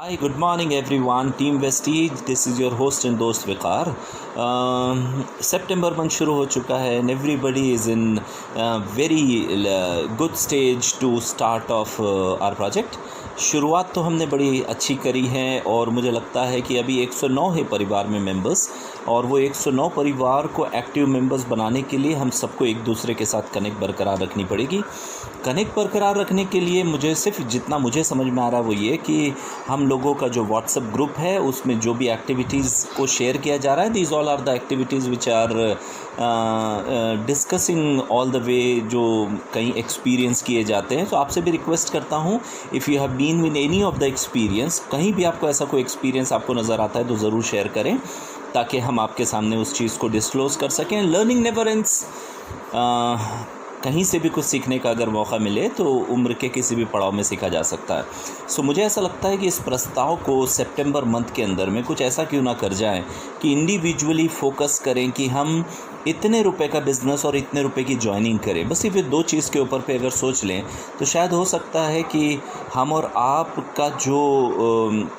Hi, good morning everyone. Team Vestige. This is your host and दोस्त विकार. सितंबर month शुरू हो चुका है and everybody is in very good stage to start off our project. शुरुआत तो हमने बड़ी अच्छी करी है और मुझे लगता है कि अभी 109 है परिवार में मेंबर्स, और वो 109 परिवार को एक्टिव मेंबर्स बनाने के लिए हम सबको एक दूसरे के साथ कनेक्ट बरकरार रखनी पड़ेगी। कनेक्ट बरकरार रखने के लिए मुझे सिर्फ जितना मुझे समझ में आ रहा है वो ये कि हम लोगों का जो व्हाट्सएप ग्रुप है उसमें जो भी एक्टिविटीज़ को शेयर किया जा रहा है, these all are the activities which are discussing all the way, जो कहीं एक्सपीरियंस किए जाते हैं। तो आपसे भी रिक्वेस्ट करता हूँ, if you have been in any of the experience, कहीं भी आपको ऐसा कोई एक्सपीरियंस आपको नज़र आता है तो ज़रूर शेयर करें ताकि हम आपके सामने उस चीज़ को डिस्क्लोज़ कर सकें। Learning never ends. कहीं से भी कुछ सीखने का अगर मौका मिले तो उम्र के किसी भी पड़ाव में सीखा जा सकता है। सो मुझे ऐसा लगता है कि इस प्रस्ताव को सितंबर मंथ के अंदर में कुछ ऐसा क्यों ना कर जाएं कि इंडिविजुअली फोकस करें कि हम इतने रुपए का बिज़नेस और इतने रुपए की जॉइनिंग करें। बस सिर्फ ये दो चीज़ के ऊपर पे अगर सोच लें तो शायद हो सकता है कि हम और आप का जो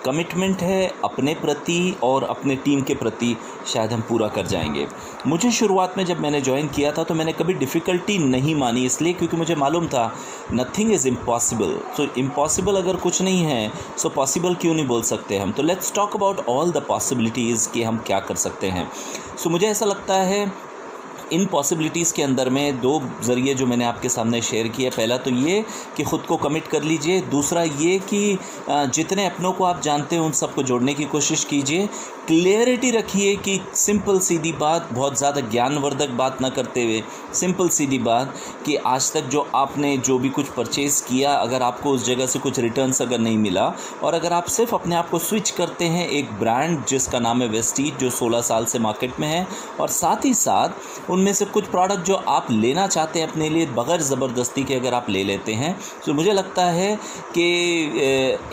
कमिटमेंट है अपने प्रति और अपने टीम के प्रति शायद हम पूरा कर जाएंगे। मुझे शुरुआत में जब मैंने ज्वाइन किया था तो मैंने कभी डिफ़िकल्टी नहीं मानी, इसलिए क्योंकि मुझे मालूम था nothing is impossible. So impossible अगर कुछ नहीं है सो पॉसिबल क्यों नहीं बोल सकते हम। तो let's talk about all the possibilities कि हम क्या कर सकते हैं। सो मुझे ऐसा लगता है इन पॉसिबिलिटीज़ के अंदर में दो ज़रिए जो मैंने आपके सामने शेयर किए। पहला तो ये कि ख़ुद को कमिट कर लीजिए, दूसरा ये कि जितने अपनों को आप जानते हैं उन सबको जोड़ने की कोशिश कीजिए। क्लियरिटी रखिए कि सिंपल सीधी बात, बहुत ज़्यादा ज्ञानवर्धक बात ना करते हुए सिंपल सीधी बात कि आज तक जो आपने जो भी कुछ परचेज़ किया, अगर आपको उस जगह से कुछ रिटर्न्स अगर नहीं मिला, और अगर आप सिर्फ अपने आप को स्विच करते हैं एक ब्रांड जिसका नाम है वेस्टीज, जो 16 साल से मार्केट में है, और साथ ही साथ उनमें से कुछ प्रोडक्ट जो आप लेना चाहते हैं अपने लिए बग़ैर ज़बरदस्ती के अगर आप ले लेते हैं, तो मुझे लगता है कि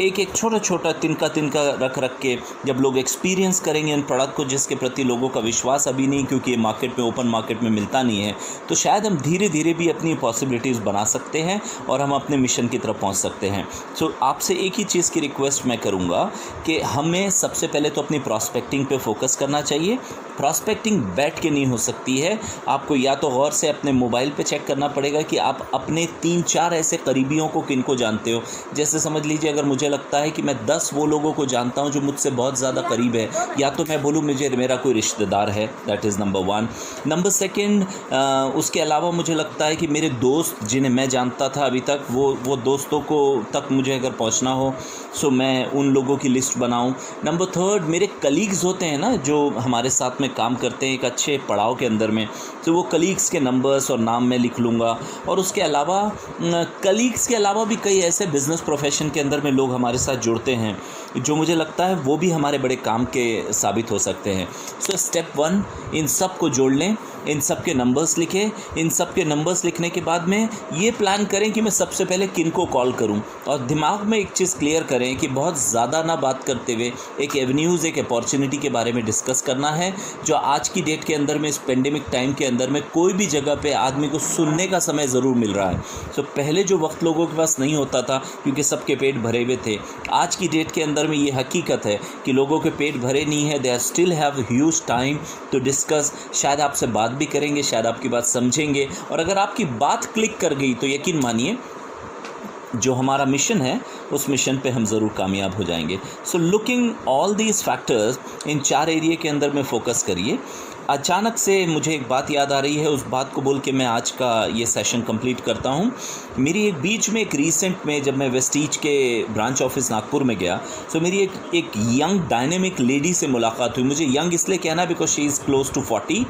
एक एक छोटा छोटा तिनका तिनका रख रख के जब लोग एक्सपीरियंस करेंगे इन प्रोडक्ट को, जिसके प्रति लोगों का विश्वास अभी नहीं, क्योंकि ये मार्केट में ओपन मार्केट में मिलता नहीं है, तो शायद हम धीरे धीरे भी अपनी पॉसिबिलिटीज़ बना सकते हैं और हम अपने मिशन की तरफ पहुंच सकते हैं। सो आपसे एक ही चीज़ की रिक्वेस्ट मैं करूंगा कि हमें सबसे पहले तो अपनी प्रॉस्पेक्टिंग पे फोकस करना चाहिए। प्रॉस्पेक्टिंग बैठ के नहीं हो सकती है, आपको या तो गौर से अपने मोबाइल पे चेक करना पड़ेगा कि आप अपने 3-4 ऐसे करीबियों को किनको जानते हो। जैसे समझ लीजिए अगर मुझे लगता है कि मैं 10 वो लोगों को जानता हूं जो मुझसे बहुत ज़्यादा करीब है, या तो मैं बोलूं मुझे मेरा कोई रिश्तेदार है, दैट इज़ नंबर 1। नंबर 2, उसके अलावा मुझे लगता है कि मेरे दोस्त जिन्हें मैं जानता था अभी तक, वो दोस्तों को तक मुझे अगर पहुंचना हो सो मैं उन लोगों की लिस्ट बनाऊं। नंबर 3, मेरे कलीग्स होते हैं ना जो हमारे साथ में काम करते हैं एक अच्छे पड़ाव के अंदर में, तो वो कलीग्स के नंबर्स और नाम मैं लिख लूँगा। और उसके अलावा कलीग्स के अलावा भी कई ऐसे बिज़नेस प्रोफेशन के अंदर में लोग हमारे साथ जुड़ते हैं जो मुझे लगता है वो भी हमारे बड़े काम के साबित हो सकते हैं। सो स्टेप 1, इन सब को जोड़ लें, इन सब के नंबर्स लिखें। इन सब के नंबर्स लिखने के बाद में ये प्लान करें कि मैं सबसे पहले किन को कॉल करूं, और दिमाग में एक चीज़ क्लियर करें कि बहुत ज़्यादा ना बात करते हुए एक एवेन्यूज़, एक अपॉर्चुनिटी के बारे में डिस्कस करना है, जो आज की डेट के अंदर में, इस पेंडेमिक टाइम के अंदर में कोई भी जगह पे आदमी को सुनने का समय ज़रूर मिल रहा है। तो पहले जो वक्त लोगों के पास नहीं होता था क्योंकि सबके पेट भरे हुए थे, आज की डेट के अंदर में ये हकीकत है कि लोगों के पेट भरे नहीं है, they are still have huge time to discuss. शायद आपसे बात भी करेंगे, शायद आपकी बात समझेंगे, और अगर आपकी बात क्लिक कर गई तो यकीन मानिए जो हमारा मिशन है उस मिशन पे हम ज़रूर कामयाब हो जाएंगे। So looking all these factors, in 4 area के अंदर में फ़ोकस करिए। अचानक से मुझे एक बात याद आ रही है, उस बात को बोल के मैं आज का ये सेशन कंप्लीट करता हूँ। मेरी एक बीच में एक रीसेंट में जब मैं वेस्टीज के ब्रांच ऑफिस नागपुर में गया, तो मेरी एक यंग डायनेमिक लेडी से मुलाकात हुई। मुझे यंग इसलिए कहना because she is close to 40।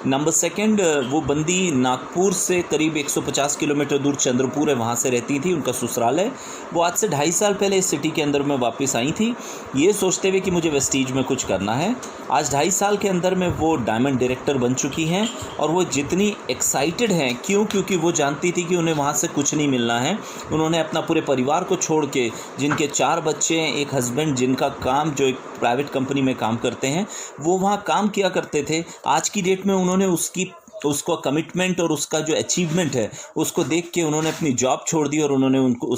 Number 2, वो बंदी नागपुर से करीब 150 किलोमीटर दूर चंद्रपुर है, वहाँ से रहती थी, उनका ससुराल है। वो आज से 2.5 साल पहले इस सिटी के अंदर में वापस आई थी, ये सोचते हुए कि मुझे वेस्टीज में कुछ करना है। आज 2.5 साल के अंदर में वो डायमंड डायरेक्टर बन चुकी हैं, और वो जितनी एक्साइटेड हैं, क्योंकि वो जानती थी कि उन्हें वहाँ से कुछ नहीं मिलना है। उन्होंने अपना पूरे परिवार को छोड़ के, जिनके 4 बच्चे हैं, एक हस्बैंड जिनका काम जो एक प्राइवेट कंपनी में काम करते हैं, वो वहाँ काम किया करते थे, आज की डेट में उन्होंने उसकी उसको कमिटमेंट और उसका जो अचीवमेंट है उसको देख के उन्होंने अपनी जॉब छोड़ दी और उन्होंने उनको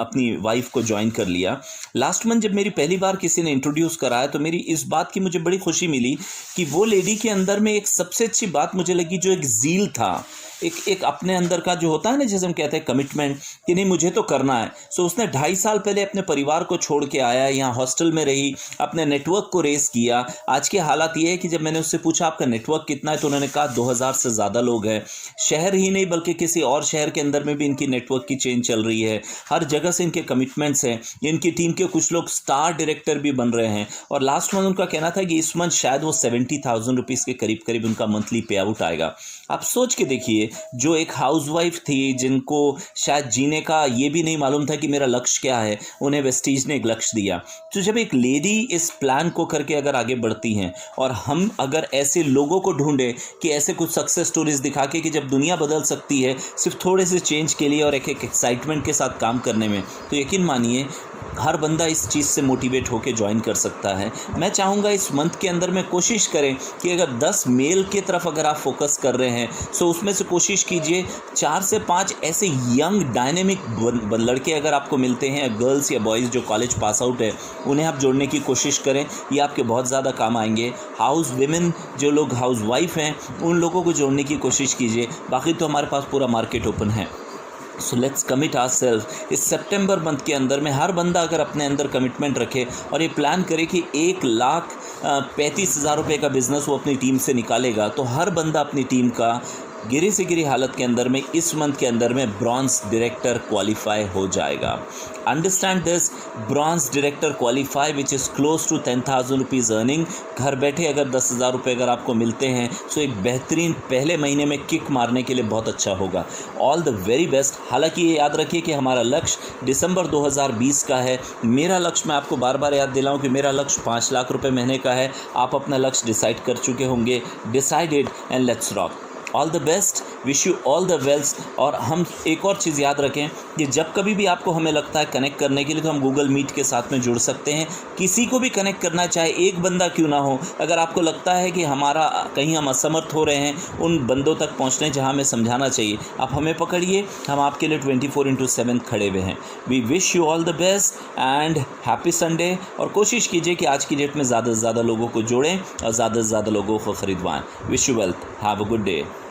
अपनी वाइफ को ज्वाइन कर लिया। लास्ट मंथ जब मेरी पहली बार किसी ने इंट्रोड्यूस कराया तो मेरी इस बात की मुझे बड़ी खुशी मिली कि वो लेडी के अंदर में एक सबसे अच्छी बात मुझे लगी, जो एक ज़ील था, एक अपने अंदर का जो होता है ना, जैसे हम कहते हैं कमिटमेंट, कि नहीं मुझे तो करना है। सो उसने 2.5 साल पहले अपने परिवार को छोड़ के आया, यहाँ हॉस्टल में रही, अपने नेटवर्क को रेस किया। आज की हालत ये है कि जब मैंने उससे पूछा आपका नेटवर्क कितना है तो उन्होंने कहा 2000 से ज़्यादा लोग हैं। शहर ही नहीं बल्कि किसी और शहर के अंदर में भी इनकी नेटवर्क की चेन चल रही है, हर जगह से इनके कमिटमेंट्स हैं। इनकी टीम के कुछ लोग स्टार डायरेक्टर भी बन रहे हैं और लास्ट मंथ उनका कहना था कि इस मंथ शायद वो 70,000 रुपीज़ के करीब करीब उनका मंथली पे आउट आएगा। आप सोच के देखिए, जो एक हाउसवाइफ थी जिनको शायद जीने का ये भी नहीं मालूम था कि मेरा लक्ष्य क्या है, उन्हें वेस्टीज ने एक लक्ष्य दिया। तो जब एक लेडी इस प्लान को करके अगर आगे बढ़ती हैं और हम अगर ऐसे लोगों को ढूंढें कि ऐसे कुछ सक्सेस स्टोरीज दिखा के कि जब दुनिया बदल सकती है सिर्फ थोड़े से चेंज के लिए और एक एक्साइटमेंट के साथ काम करने में, तो यकीन मानिए हर बंदा इस चीज़ से मोटिवेट होकर ज्वाइन कर सकता है। मैं चाहूँगा इस मंथ के अंदर में कोशिश करें कि अगर 10 मेल की तरफ अगर आप फोकस कर रहे हैं सो उसमें से कोशिश कीजिए 4 से 5 ऐसे यंग डायनेमिक लड़के अगर आपको मिलते हैं, गर्ल्स या बॉयज़ जो कॉलेज पास आउट है, उन्हें आप जोड़ने की कोशिश करें। ये आपके बहुत ज़्यादा काम आएंगे। हाउस विमेन जो लोग हाउस वाइफ हैं उन लोगों को जोड़ने की कोशिश कीजिए। बाकी तो हमारे पास पूरा मार्केट ओपन है। So let's commit ourself. इस सितंबर मंथ के अंदर में हर बंदा अगर अपने अंदर कमिटमेंट रखे और ये प्लान करे कि 1,35,000 रुपये का बिज़नेस वो अपनी टीम से निकालेगा, तो हर बंदा अपनी टीम का गिरी से गिरी हालत के अंदर में इस मंथ के अंदर में ब्रॉन्ज डायरेक्टर क्वालिफाई हो जाएगा। Understand this, bronze director qualify which is close to 10,000 rupees earning. घर बैठे अगर 10,000 रुपये अगर आपको मिलते हैं तो एक बेहतरीन पहले महीने में किक मारने के लिए बहुत अच्छा होगा। All the very best. हालांकि ये याद रखिए कि हमारा लक्ष्य दिसंबर 2020 का है। मेरा लक्ष्य, मैं आपको बार बार याद दिलाऊं कि मेरा लक्ष्य 5 लाख रुपए महीने का है। आप अपना लक्ष्य डिसाइड कर चुके होंगे। Decided and let's rock. All the best, wish you all the wells. और हम एक और चीज़ याद रखें कि जब कभी भी आपको हमें लगता है कनेक्ट करने के लिए तो हम गूगल मीट के साथ में जुड़ सकते हैं। किसी को भी कनेक्ट करना, चाहे एक बंदा क्यों ना हो, अगर आपको लगता है कि हमारा कहीं हम असमर्थ हो रहे हैं उन बंदों तक पहुंचने जहां हमें समझाना चाहिए, आप हमें पकड़िए, हम आपके लिए 24/7 खड़े हुए हैं। We wish you all the best and happy Sunday. और कोशिश कीजिए कि आज की डेट में ज़्यादा से ज़्यादा लोगों को जोड़ें और ज़्यादा से ज़्यादा लोगों को ख़रीदवाएँ। Wish you wealth, have a good day.